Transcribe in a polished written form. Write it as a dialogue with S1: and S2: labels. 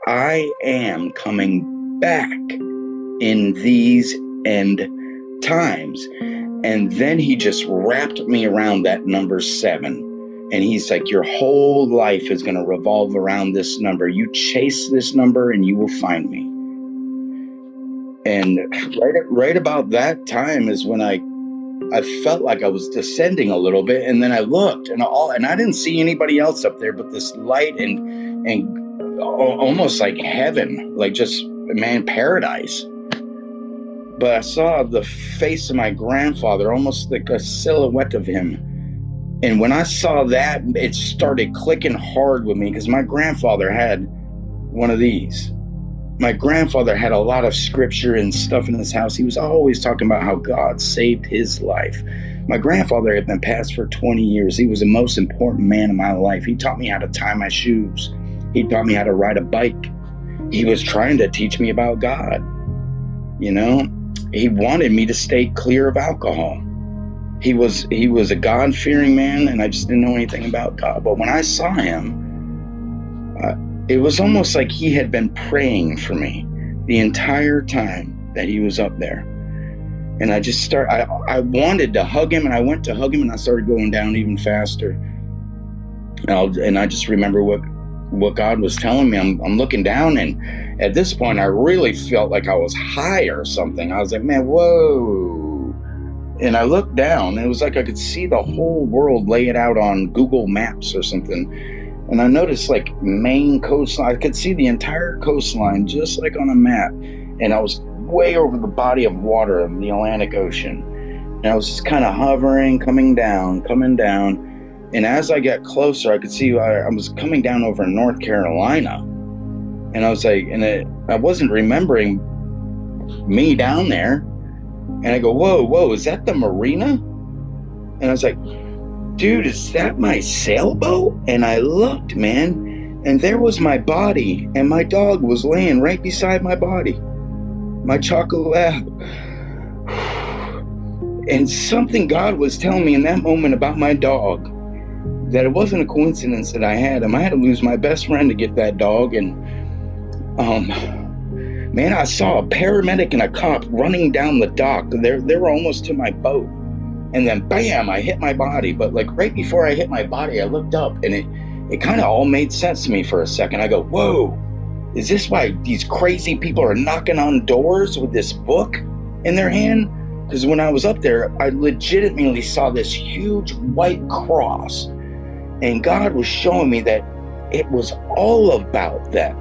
S1: I am coming back in these end times. And then he just wrapped me around that number 7. And he's like, your whole life is going to revolve around this number. You chase this number and you will find me. And right about that time is when I felt like I was descending a little bit, and then I looked, and I didn't see anybody else up there, but this light and almost like heaven, like just, man, paradise. But I saw the face of my grandfather, almost like a silhouette of him. And when I saw that, it started clicking hard with me, because my grandfather had one of these. My grandfather had a lot of scripture and stuff in his house. He was always talking about how God saved his life. My grandfather had been passed for 20 years. He was the most important man in my life. He taught me how to tie my shoes. He taught me how to ride a bike. He was trying to teach me about God. You know, he wanted me to stay clear of alcohol. He was a God-fearing man, and I just didn't know anything about God. But when I saw him, it was almost like he had been praying for me the entire time that he was up there. And I wanted to hug him, and I went to hug him, and I started going down even faster. And I just remember what God was telling me. I'm looking down, and at this point, I really felt like I was high or something. I was like, man, whoa. And I looked down, and it was like I could see the whole world laid out on Google Maps or something. And I noticed like Maine coastline. I could see the entire coastline just like on a map. And I was way over the body of water of the Atlantic Ocean. And I was just kind of hovering, coming down. And as I got closer, I could see I was coming down over North Carolina. And I was like, I wasn't remembering me down there. And I go, whoa, is that the marina? And I was like, dude, is that my sailboat? And I looked, man, and there was my body, and my dog was laying right beside my body, my chocolate lab. And something God was telling me in that moment about my dog, that it wasn't a coincidence that I had him. I had to lose my best friend to get that dog. And man, I saw a paramedic and a cop running down the dock. They were almost to my boat. And then bam, I hit my body. But like right before I hit my body, I looked up, and it kind of all made sense to me for a second. I go, whoa, is this why these crazy people are knocking on doors with this book in their hand? Because when I was up there, I legitimately saw this huge white cross. And God was showing me that it was all about that.